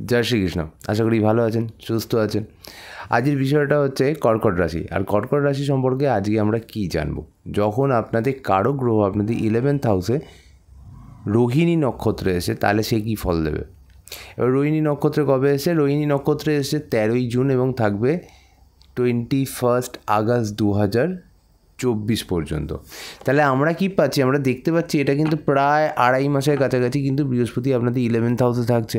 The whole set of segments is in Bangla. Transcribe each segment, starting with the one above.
জয় শ্রীকৃষ্ণ। আশা করি ভালো আছেন, সুস্থ আছেন। আজকের বিষয়টা হচ্ছে কর্কট রাশি। আর কর্কট রাশি সম্পর্কে আজকে আমরা কি জানব। যখন আপনাদের কারো গ্রহ আপনাদের 11th হাউসে রোহিণী নক্ষত্রে এসে, তাহলে সে কী ফল দেবে। এবার রোহিণী নক্ষত্রে কবে এসে? রোহিণী নক্ষত্রে এসে 13ই জুন এবং থাকবে 21 আগস্ট 2024 পর্যন্ত। তাহলে আমরা কি পাচ্ছি? আমরা দেখতে পাচ্ছি এটা কিন্তু প্রায় 2.5 মাসের কাছাকাছি কিন্তু বৃহস্পতি আপনাদের 11th হাউসে থাকছে।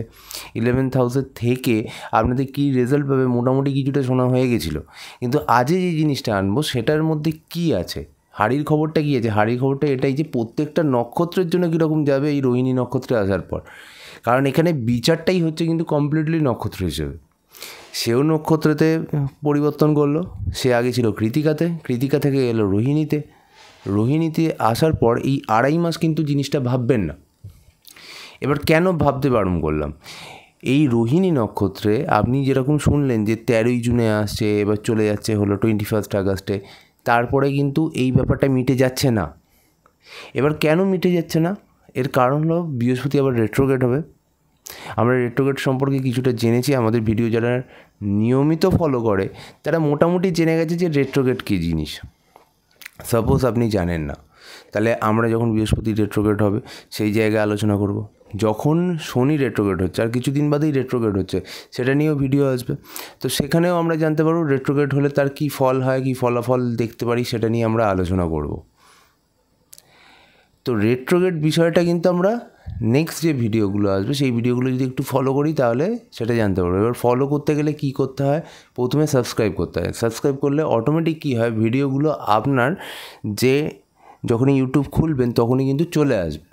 11th হাউসের থেকে আপনাদের কী রেজাল্ট পাবে মোটামুটি কিছুটা শোনা হয়ে গেছিলো, কিন্তু আজকে যে জিনিসটা আনবো সেটার মধ্যে কি আছে, হাড়ির খবরটা কী আছে? হাড়ির খবরটা এটাই যে প্রত্যেকটা নক্ষত্রের জন্য কীরকম যাবে এই রোহিণী নক্ষত্রে আসার পর। কারণ এখানে বিচারটাই হচ্ছে কিন্তু কমপ্লিটলি নক্ষত্র হিসেবে। সেও নক্ষত্রতে পরিবর্তন করলো। সে আগে ছিল কৃতিকাতে, কৃতিকা থেকে এলো রোহিণীতে, রোহিণীতে আসার পর এই 2.5 মাস কিন্তু জিনিসটা ভাববেন না। এবার কেন ভাবতে বারণ করলাম? এই রোহিণী নক্ষত্রে আপনি যেরকম শুনলেন যে 13ই জুনে আসছে, এবার চলে যাচ্ছে হলো 21 আগস্টে, তারপরে কিন্তু এই ব্যাপারটা মিটে যাচ্ছে না। এবার কেন মিটে যাচ্ছে না? এর কারণ হলো বৃহস্পতি আবার রেট্রোগ্রেড হবে। আমরা রেট্রোগ্রেড সম্পর্কে কিছুটা জেনেছি, আমাদের ভিডিও যারা নিয়মিত ফলো করে তারা মোটামুটি জেনে গেছে যে রেট্রোগ্রেড কী জিনিস। সাপোজ আপনি জানেন না, তাহলে আমরা যখন বৃহস্পতি রেট্রোগ্রেড হবে সেই জায়গায় আলোচনা করব। যখন শনি রেট্রোগ্রেড হচ্ছে, আর কিছুদিন বাদেই রেট্রোগ্রেড হচ্ছে, সেটা নিয়েও ভিডিও আসবে। তো সেখানেও আমরা জানতে পারবো রেট্রোগ্রেড হলে তার কী ফল হয়, কী ফলাফল দেখতে পারি, সেটা নিয়ে আমরা আলোচনা করব। তো রেট্রোগ্রেড বিষয়টা কিন্তু আমরা নেক্সট যে ভিডিওগুলো আসবে সেই ভিডিওগুলো যদি একটু ফলো করি তাহলে সেটা জানতে পারবো। এবার ফলো করতে গেলে কী করতে হয়? প্রথমে সাবস্ক্রাইব করতে হয়। সাবস্ক্রাইব করলে অটোমেটিক কী হয়, ভিডিওগুলো আপনার যে যখনই ইউটিউব খুলবেন তখনই কিন্তু চলে আসবে।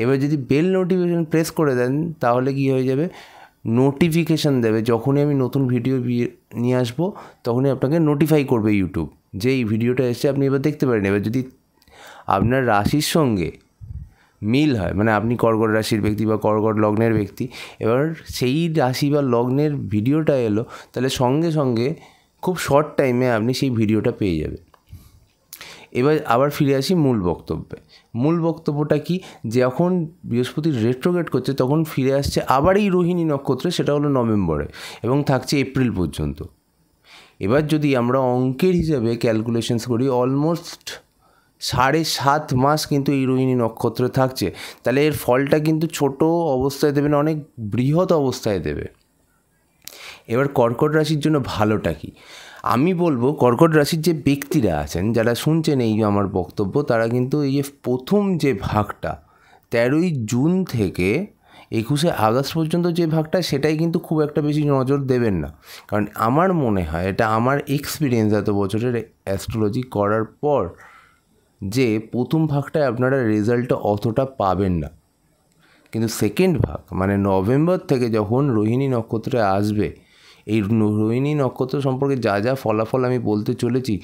এবার যদি বেল নোটিফিকেশান প্রেস করে দেন তাহলে কী হয়ে যাবে, নোটিফিকেশান দেবে। যখনই আমি নতুন ভিডিও নিয়ে আসবো তখনই আপনাকে নোটিফাই করবে ইউটিউব যে এই ভিডিওটা এসে আপনি এবার দেখতে পারেন। এবার যদি আপনার রাশির সঙ্গে মিল হয়, মানে আপনি কর্কট রাশির ব্যক্তি বা কর্কট লগ্নের ব্যক্তি, এবার সেই রাশি বা লগ্নের ভিডিওটা এলো, তাহলে সঙ্গে সঙ্গে খুব শর্ট টাইমে আপনি সেই ভিডিওটা পেয়ে যাবেন। এবার আবার ফিরে আসি মূল বক্তব্যে। মূল বক্তব্যটা কি? যখন বৃহস্পতি রেট্রোগ্রেড করছে তখন ফিরে আসছে আবার এই রোহিণী নক্ষত্রে, সেটা হলো নভেম্বরে এবং থাকছে এপ্রিল পর্যন্ত। এবার যদি আমরা অঙ্কের হিসাবে ক্যালকুলেশনস করি, অলমোস্ট 7.5 মাস কিন্তু এই রোহিণী নক্ষত্রে থাকছে। তাহলে এর ফলটা কিন্তু ছোট অবস্থায় দেবে না, অনেক বৃহৎ অবস্থায় দেবে। এবার কর্কট রাশির জন্য ভালোটা কি? আমি বলবো কর্কট রাশির যে ব্যক্তিরা আছেন, যারা শুনছেন এই আমার বক্তব্য, তারা কিন্তু এই যে প্রথম যে ভাগটা 13ই জুন থেকে 21 আগস্ট পর্যন্ত যে ভাগটা, সেটাই কিন্তু খুব একটা বেশি নজর দেবেন না। কারণ আমার মনে হয়, এটা আমার এক্সপিরিয়েন্স এত বছরের অ্যাস্ট্রোলজি করার পর, যে প্রথম ভাগটায় আপনারা রেজাল্টটা অতটা পাবেন না। কিন্তু সেকেন্ড ভাগ মানে নভেম্বর থেকে যখন রোহিণী নক্ষত্রে আসবে, এই রোহিণী নক্ষত্র সম্পর্কে যা যা ফলাফল আমি বলতে চলেছি,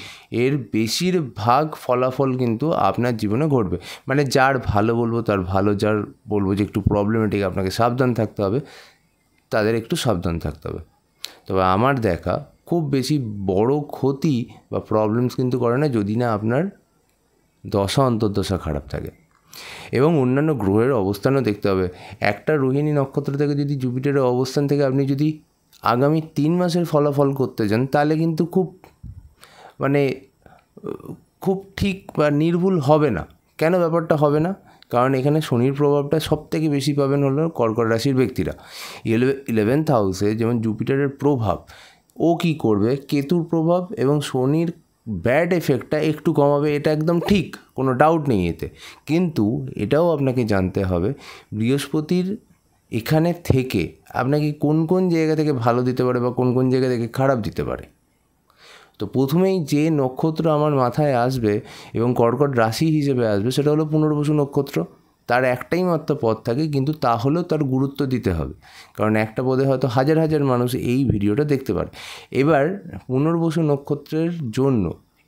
এর বেশিরভাগ ফলাফল কিন্তু আপনার জীবনে ঘটবে। মানে যার ভালো বলবো তার ভালো, যার বলবো যে একটু প্রবলেমেটিক, আপনাকে সাবধান থাকতে হবে, তাদের একটু সাবধান থাকতে হবে। তবে আমার দেখা খুব বেশি বড় ক্ষতি বা প্রবলেমস কিন্তু করে না, যদি না আপনার দশা অন্তর্দশা খারাপ থাকে। এবং অন্যান্য গ্রহের অবস্থানও দেখতে হবে। একটা রোহিণী নক্ষত্র থেকে যদি জুপিটারের অবস্থান থেকে আপনি যদি আগামী 3 মাসের ফলাফল করতে যান, তাহলে কিন্তু খুব ঠিক বা নির্ভুল হবে না। কেন ব্যাপারটা হবে না? কারণ এখানে শনির প্রভাবটা সবথেকে বেশি পাবেন হলো কর্কট রাশির ব্যক্তিরা। 11th হাউসে যেমন জুপিটারের প্রভাব, ও কী করবে, কেতুর প্রভাব এবং শনির ব্যাড এফেক্টটা একটু কমাবে, এটা একদম ঠিক, কোনো ডাউট নেই এতে। কিন্তু এটাও আপনাকে জানতে হবে বৃহস্পতির এখানে থেকে আপনাকে কোন কোন জায়গা থেকে ভালো দিতে পারে বা কোন কোন জায়গা থেকে খারাপ দিতে পারে। তো প্রথমেই যে নক্ষত্র আমার মাথায় আসবে এবং কর্কট রাশি হিসেবে আসবে, সেটা হলো পুনর্বসু নক্ষত্র। তার একটাই মাত্র পদ থাকে, কিন্তু তাহলেও তার গুরুত্ব দিতে হবে, কারণ একটা পদে হয়তো হাজার হাজার মানুষ এই ভিডিওটা দেখতে পারে। এবার পুনর্বসু নক্ষত্রের জন্য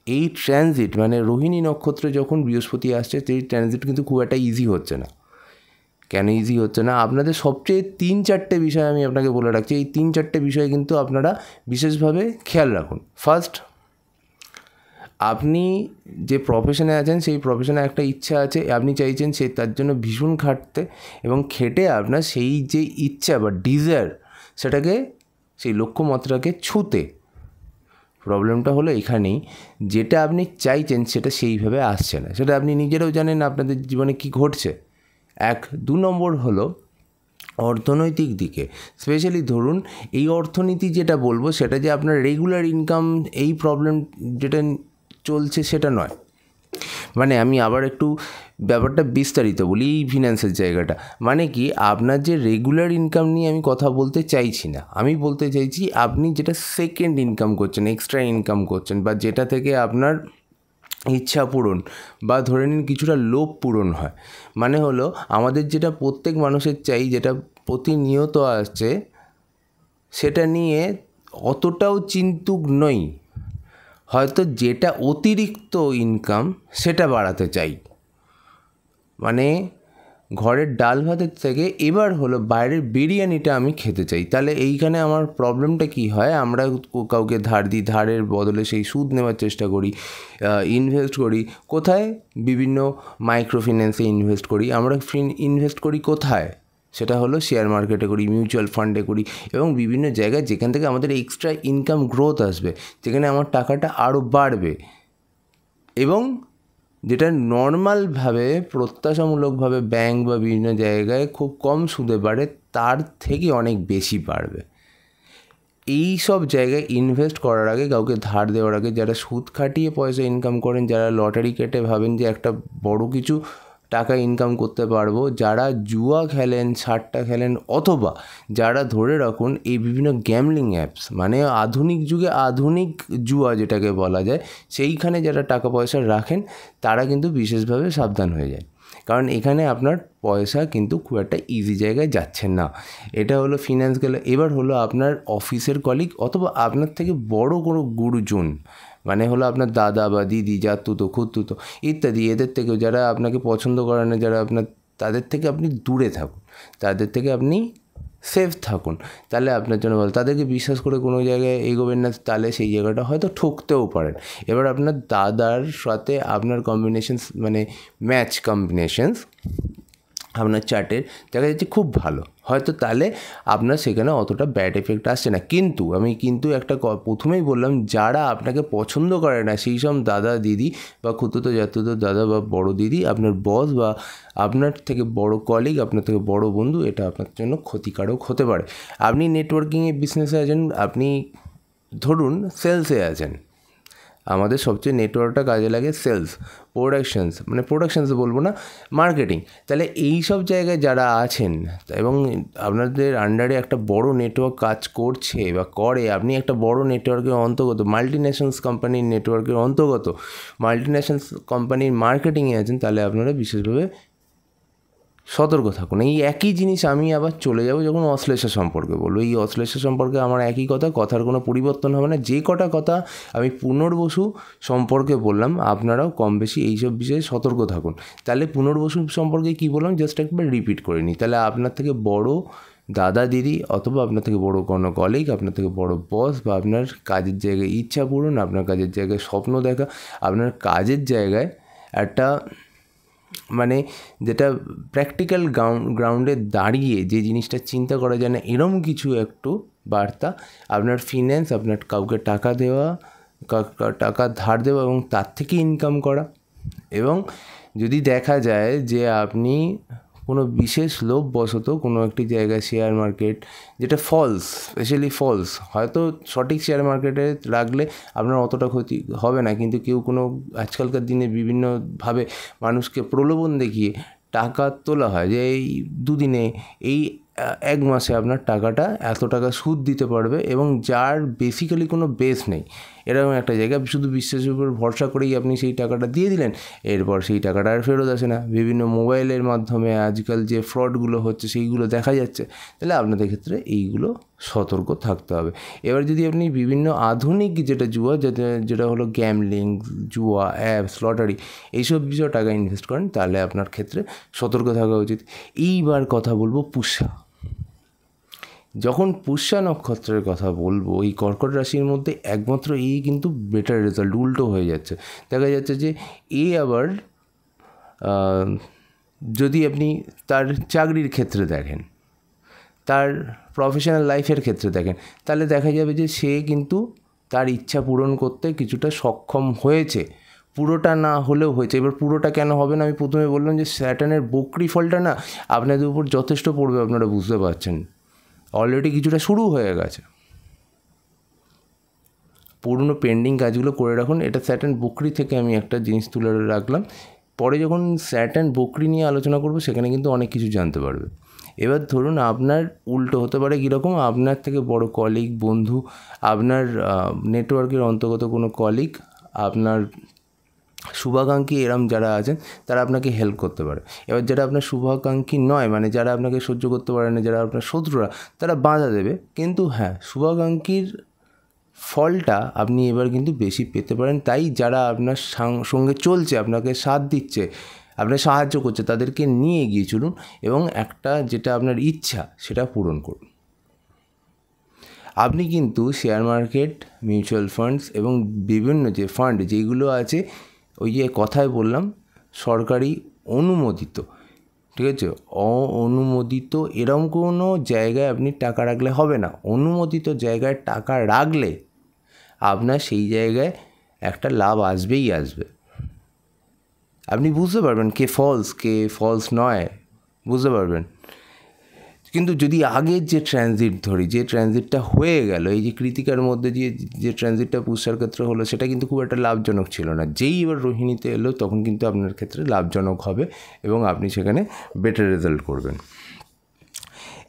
এই ট্রানজিট, মানে রোহিণী নক্ষত্রে যখন বৃহস্পতি আসছে, সেই ট্রানজিট কিন্তু খুব একটা ইজি হচ্ছে না। কেন ইজি হচ্ছে না? আপনাদের সবচেয়ে 3-4টে বিষয় আমি আপনাকে বলে রাখছি। এই 3-4টে বিষয় কিন্তু আপনারা বিশেষভাবে খেয়াল রাখুন। ফার্স্ট, আপনি যে প্রফেশনে আছেন সেই প্রফেশনে একটা ইচ্ছা আছে, আপনি চাইছেন তার জন্য ভীষণ খাটতে, এবং খেটে আপনার সেই যে ইচ্ছা বা ডিজায়ার সেটাকে সেই লক্ষ্যমাত্রাকে ছুঁতে। প্রবলেমটা হলো এখানেই, যেটা আপনি চাইছেন সেটা সেইভাবে আসছে না। সেটা আপনি নিজেরাও জানেন আপনাদের জীবনে কী ঘটছে। 2 নম্বর হলো অর্থনৈতিক দিকে। স্পেশালি ধরুন এই অর্থনীতি যেটা বলবো সেটা যে আপনার রেগুলার ইনকাম এই প্রবলেম যেটা চলছে সেটা নয়। মানে আমি আবার একটু ব্যাপারটা বিস্তারিত বলি এই ফিন্যান্সের জায়গাটা। মানে কি, আপনার যে রেগুলার ইনকাম নিয়ে আমি কথা বলতে চাইছি না। আমি বলতে চাইছি আপনি যেটা সেকেন্ড ইনকাম করছেন, এক্সট্রা ইনকাম করছেন, বা যেটা থেকে আপনার ইচ্ছা পূরণ বা ধরে নিন কিছুটা লোভ পূরণ হয়। মানে হলো আমাদের যেটা প্রত্যেক মানুষের চাই, যেটা প্রতিনিয়ত আসছে, সেটা নিয়ে অতটাও চিন্তুক নই। হয়তো যেটা অতিরিক্ত ইনকাম সেটা বাড়াতে চাই। মানে ঘরের ডাল ভাতের থেকে এবার হলো বাইরের বিরিয়ানিটা আমি খেতে চাই। তাহলে এইখানে আমার প্রবলেমটা কি হয়, আমরা কাউকে ধার দিই, ধারের বদলে সেই সুদ নেওয়ার চেষ্টা করি, ইনভেস্ট করি কোথায়, বিভিন্ন মাইক্রো ফিন্যান্সে ইনভেস্ট করি। আমরা ইনভেস্ট করি কোথায়, সেটা হলো শেয়ার মার্কেটে করি, মিউচুয়াল ফান্ডে করি, এবং বিভিন্ন জায়গায় যেখান থেকে আমাদের এক্সট্রা ইনকাম গ্রোথ আসবে, যেখানে আমার টাকাটা আরও বাড়বে এবং যেটা নর্মালভাবে প্রত্যাশামূলকভাবে ব্যাংক বা বিভিন্ন জায়গায় খুব কম সুদে বাড়ে তার থেকে অনেক বেশি বাড়বে। এই সব জায়গায় ইনভেস্ট করার আগে, কাউকে ধার দেওয়ার আগে, যারা সুদ খাটিয়ে পয়সা ইনকাম করেন, যারা লটারি কেটে ভাবেন যে একটা বড় কিছু টাকা ইনকাম করতে পারবো, যারা জুয়া খেলেন, সাট্টা খেলেন, অথবা যারা ধরে রাখুন এই বিভিন্ন গ্যামলিং অ্যাপস, মানে আধুনিক যুগে আধুনিক জুয়া যেটাকে বলা যায়, সেইখানে যারা টাকা পয়সা রাখেন তারা কিন্তু বিশেষভাবে সাবধান হয়ে যায়। কারণ এখানে আপনার পয়সা কিন্তু খুব একটা ইজি জায়গায় যাচ্ছে না। এটা হলো ফিন্যান্স গেল। এবার হলো আপনার অফিসের কলিগ অথবা আপনার থেকে বড় কোনো গুরুজন, মানে হলো আপনার দাদা বা দিদি, জাতুতো, খুতুতো ইত্যাদি, এদের থেকেও যারা আপনাকে পছন্দ করে না, যারা আপনার, তাদের থেকে আপনি দূরে থাকুন, তাদের থেকে আপনি সেফ থাকুন। তাহলে আপনার জন্য ভালো। তাদেরকে বিশ্বাস করে কোনো জায়গায় এগোবেন না, তাহলে সেই জায়গাটা হয়তো ঠকতেও পারেন। এবার আপনার দাদার সাথে আপনার কম্বিনেশনস, মানে ম্যাচ কম্বিনেশনস আপনার চার্টের দেখা যাচ্ছে খুব ভালো, হয়তো তাহলে আপনার সেখানে অতটা ব্যাড এফেক্ট আসছে না। কিন্তু আমি একটা প্রথমেই বললাম, যারা আপনাকে পছন্দ করে না, সেই সব দাদা দিদি বা খুতুতো জাতুতো দাদা বা বড় দিদি, আপনার বস বা আপনার থেকে বড় কলিগ, আপনার থেকে বড় বন্ধু, এটা আপনার জন্য ক্ষতিকারক হতে পারে। আপনি নেটওয়ার্কিংয়ে বিজনেসে আছেন, আপনি ধরুন সেলসে আছেন, আমাদের সবচেয়ে নেটওয়ার্কটা কাজে লাগে সেলস, প্রোডাকশনস বলবো না, মার্কেটিং। তাহলে এই সব জায়গায় যারা আছেন এবং আপনাদের আন্ডারে একটা বড় নেটওয়ার্ক কাজ করছে বা করে, আপনি একটা বড় নেটওয়ার্কের অন্তর্গত, মাল্টিন্যাশনালস কোম্পানির নেটওয়ার্কের অন্তর্গত, মাল্টিন্যাশনালস কোম্পানির মার্কেটিংয়ে আছেন, তাহলে আপনারা বিশেষভাবে সতর্ক থাকুন। এই একই জিনিস আমি আবার চলে যাব যখন অশ্লেষা সম্পর্কে বলবো। এই অশ্লেষা সম্পর্কে আমার একই কথার কোনো পরিবর্তন হবে না। যে কটা কথা আমি পুনর্বসু সম্পর্কে বললাম, আপনারাও কম বেশি এইসব বিষয়ে সতর্ক থাকুন। তাহলে পুনর্বসু সম্পর্কে কী বললাম জাস্ট একবার রিপিট করে নিই। তাহলে আপনার থেকে বড় দাদা দিদি অথবা আপনার থেকে বড় কোনো কলিগ, আপনার থেকে বড় বস, বা আপনার কাজের জায়গায় ইচ্ছা পূরণ, আপনার কাজের জায়গায় স্বপ্ন দেখা, আপনার কাজের জায়গায় একটা, মানে যেটা প্র্যাকটিক্যাল গ্রাউন্ডে দাঁড়িয়ে যে জিনিসটা চিন্তা করা যায় না, এরম কিছু একটু বার্তা, আপনার ফিন্যান্স, আপনার কাউকে টাকা দেওয়া, টাকা ধার দেওয়া এবং তার থেকে ইনকাম করা। এবং যদি দেখা যায় যে আপনি কোনো বিশেষ লোভবশত কোনো একটি জায়গায় শেয়ার মার্কেট, যেটা স্পেশালি ফলস, হয়তো সঠিক শেয়ার মার্কেটে রাখলে আপনার অতটা ক্ষতি হবে না, কিন্তু কেউ কোনো আজকালকার দিনে বিভিন্নভাবে মানুষকে প্রলোভন দেখিয়ে টাকা তোলা হয় যে এই দুদিনে, এই 1 মাসে আপনার টাকাটা এত টাকা সুদ দিতে পারবে, এবং যার বেসিক্যালি কোনো বেস নেই, এরকম একটা জায়গা, শুধু বিশ্বাসের উপর ভরসা করেই আপনি সেই টাকাটা দিয়ে দিলেন, এরপর সেই টাকাটা আর ফেরত আসে না। বিভিন্ন মোবাইলের মাধ্যমে আজকাল যে ফ্রডগুলো হচ্ছে সেইগুলো দেখা যাচ্ছে। তাহলে আপনাদের ক্ষেত্রে এইগুলো সতর্ক থাকতে হবে। এবার যদি আপনি বিভিন্ন আধুনিক যেটা জুয়া, যেটা হলো গ্যামলিং, জুয়া, অ্যাপস, লটারি, এইসব বিষয়ে টাকা ইনভেস্ট করেন, তাহলে আপনার ক্ষেত্রে সতর্ক থাকা উচিত। এইবার কথা বলবো পুষ্যা। যখন পুষ্যা নক্ষত্রের কথা বলবো, এই কর্কট রাশির মধ্যে একমাত্র এই কিন্তু বেটার রেজাল্ট, উল্টো হয়ে যাচ্ছে। দেখা যাচ্ছে যে আবার যদি আপনি তার চাকরির ক্ষেত্রে দেখেন, তার প্রফেশনাল লাইফের ক্ষেত্রে দেখেন, তাহলে দেখা যাবে যে সে কিন্তু তার ইচ্ছা পূরণ করতে কিছুটা সক্ষম হয়েছে, পুরোটা না হলেও হয়েছে। এবার পুরোটা কেন হবে না, আমি প্রথমে বললাম যে স্যাটার্নের বক্রি ফলটা না আপনাদের উপর যথেষ্ট পড়বে, আপনারা বুঝতে পারছেন। অলরেডি কিছুটা শুরু হয়ে গেছে, পুরনো পেন্ডিং কাজগুলো করে রাখুন। এটা স্যাটার্ন বক্রি থেকে আমি একটা জিনিস তুলে রাখলাম, পরে যখন স্যাটার্ন বক্রি নিয়ে আলোচনা করব সেখানে কিন্তু অনেক কিছু জানতে পারবে। এবার ধরুন আপনার উল্টো হতে পারে কীরকম, আপনার থেকে বড় কলিগ, বন্ধু, আপনার নেটওয়ার্কের অন্তর্গত কোনো কলিগ, আপনার শুভাকাঙ্ক্ষী এরম যারা আছেন তারা আপনাকে হেল্প করতে পারে। এবার যারা আপনার শুভাকাঙ্ক্ষী নয়, মানে যারা আপনাকে সহ্য করতে পারে না, যারা আপনার শত্রুরা, তারা বাধা দেবে। কিন্তু হ্যাঁ, শুভাকাঙ্ক্ষীর ফলটা আপনি এবার কিন্তু বেশি পেতে পারেন। তাই যারা আপনার সঙ্গে চলছে, আপনাকে সাথ দিচ্ছে, আপনার সাহায্য করছে, তাদেরকে নিয়ে এগিয়ে চলুন এবং একটা যেটা আপনার ইচ্ছা সেটা পূরণ করুন। আপনি কিন্তু শেয়ার মার্কেট, মিউচুয়াল ফান্ডস এবং বিভিন্ন যে ফান্ড যেগুলো আছে, ওই যে কথায় বললাম সরকারি অনুমোদিত, ঠিক আছে, অনুমোদিত এরকম কোনো জায়গায় আপনি টাকা রাখলে হবে না। অনুমোদিত জায়গায় টাকা রাখলে আপনার সেই জায়গায় একটা লাভ আসবেই আসবে। আপনি বুঝতে পারবেন কে ফলস নয়, বুঝতে পারবেন। কিন্তু যদি আগের যে ট্রানজিট ধরি, যে ট্রানজিটটা হয়ে গেল, এই যে কৃতিকার মধ্যে যে ট্রানজিটটা পুষ্যার ক্ষেত্রে হলো, সেটা কিন্তু খুব একটা লাভজনক ছিল না। যেই এবার রোহিণীতে এলো তখন কিন্তু আপনার ক্ষেত্রে লাভজনক হবে এবং আপনি সেখানে বেটার রেজাল্ট করবেন।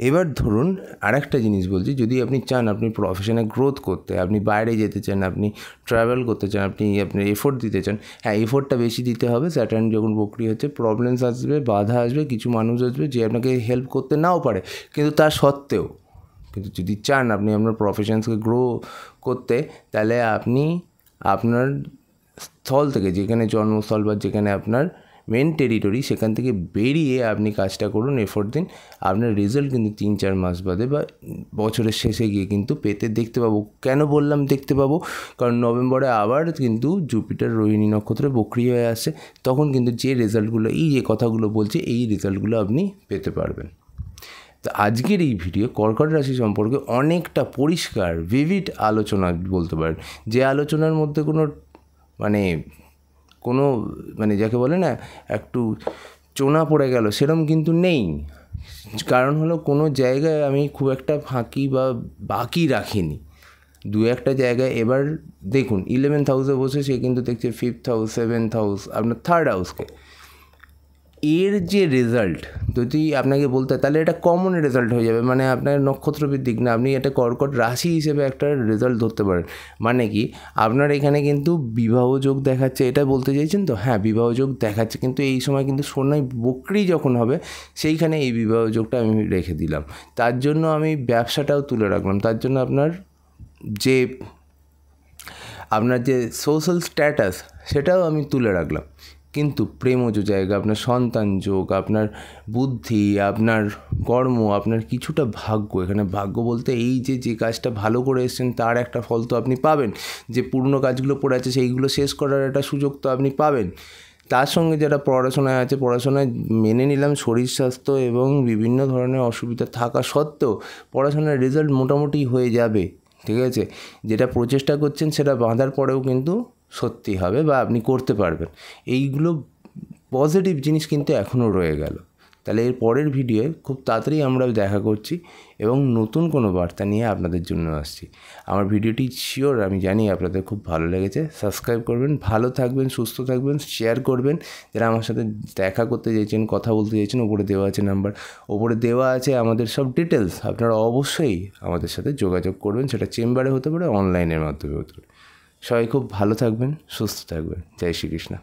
এবার ধরুন আরেকটা জিনিস বলছি, যদি আপনি চান আপনি প্রফেশনে গ্রোথ করতে, আপনি বাইরে যেতে চান, আপনি ট্রাভেল করতে চান, আপনি আপনার এফোর্ট দিতে চান, হ্যাঁ এফোর্টটা বেশি দিতে হবে। স্যাটার্ন যখন বক্রি হচ্ছে প্রবলেমস আসবে, বাধা আসবে, কিছু মানুষ আসবে যে আপনাকে হেল্প করতে নাও পারে, কিন্তু তা সত্ত্বেও কিন্তু যদি চান আপনি আপনার প্রফেশনসকে গ্রো করতে, তাহলে আপনি আপনার স্থল থেকে, যেখানে জন্মস্থল বা যেখানে আপনার মেন টেরিটরি, সেখান থেকে বেরিয়ে আপনি কাজটা করুন, এফোর্ট দিন। আপনার রেজাল্ট কিন্তু 3-4 মাস বাদে বা বছরের শেষে গিয়ে কিন্তু দেখতে পাবো। কেন বললাম দেখতে পাবো? কারণ নভেম্বরে আবার কিন্তু জুপিটার রোহিণী নক্ষত্রে বক্রি হয়ে আসছে, তখন কিন্তু যে রেজাল্টগুলো, এই যে কথাগুলো বলছে, এই রেজাল্টগুলো আপনি পেতে পারবেন। তো আজকের এই ভিডিও কর্কট রাশি সম্পর্কে অনেকটা পরিষ্কার ভিভিড আলোচনা বলতে পারেন, যে আলোচনার মধ্যে কোনো যাকে বলে না একটু চোনা পড়ে গেল সেরকম কিন্তু নেই। কারণ হলো কোনো জায়গায় আমি খুব একটা ফাঁকি বা বাকি রাখিনি, 2-1টা জায়গায়। এবার দেখুন 11th হাউসে বসে সে কিন্তু দেখছে 5th হাউস, 7th হাউস, আপনার 3rd হাউসকে। এর যে রেজাল্ট যদি আপনাকে বলতে হয়, তাহলে এটা কমন রেজাল্ট হয়ে যাবে, মানে আপনার নক্ষত্রভিত্তিক না, আপনি এটা কর্কট রাশি হিসেবে একটা রেজাল্ট ধরতে পারেন। মানে কি, আপনার এখানে কিন্তু বিবাহ যোগ দেখাচ্ছে, এটা বলতে চাইছেন তো? হ্যাঁ, বিবাহ যোগ দেখাচ্ছে, কিন্তু এই সময় কিন্তু শনি বক্রি যখন হবে সেইখানে এই বিবাহ যোগটা আমি রেখে দিলাম। তার জন্য আমি ব্যবসাটাও তুলে রাখলাম, তার জন্য আপনার যে সোশ্যাল স্ট্যাটাস সেটাও আমি তুলে রাখলাম। কিন্তু প্রেমজ জায়গা, আপনার সন্তান যোগ, আপনার বুদ্ধি, আপনার কর্ম, আপনার কিছুটা ভাগ্য, এখানে ভাগ্য বলতে এই যে কাজটা ভালো করে এসেছেন তার একটা ফল তো আপনি পাবেন, যে পুরনো কাজগুলো পড়ে আছে সেইগুলো শেষ করার একটা সুযোগ তো আপনি পাবেন। তার সঙ্গে যারা পড়াশোনায় আছে, পড়াশোনায় মেনে নিলাম শরীর স্বাস্থ্য এবং বিভিন্ন ধরনের অসুবিধা থাকা সত্ত্বেও পড়াশোনার রেজাল্ট মোটামুটি হয়ে যাবে, ঠিক আছে। যেটা প্রচেষ্টা করছেন সেটা বাঁধার পরেও কিন্তু সত্যি হবে বা আপনি করতে পারবেন। এইগুলো পজিটিভ জিনিস কিন্তু এখনও রয়ে গেল। তাহলে এর পরের ভিডিওয়ে খুব তাড়াতাড়ি আমরা দেখা করছি এবং নতুন কোনো বার্তা নিয়ে আপনাদের জন্য আসছি। আমার ভিডিওটি শিওর আমি জানি আপনাদের খুব ভালো লেগেছে। সাবস্ক্রাইব করবেন, ভালো থাকবেন, সুস্থ থাকবেন, শেয়ার করবেন। যারা আমার সাথে দেখা করতে চাইছেন, কথা বলতে চাইছেন, ওপরে দেওয়া আছে নাম্বার, ওপরে দেওয়া আছে আমাদের সব ডিটেলস। আপনারা অবশ্যই আমাদের সাথে যোগাযোগ করবেন, সেটা চেম্বারে হতে পারে, অনলাইনের মাধ্যমে হতে পারে। সবাই খুব ভালো থাকবেন, সুস্থ থাকবেন। জয় শ্রীকৃষ্ণ।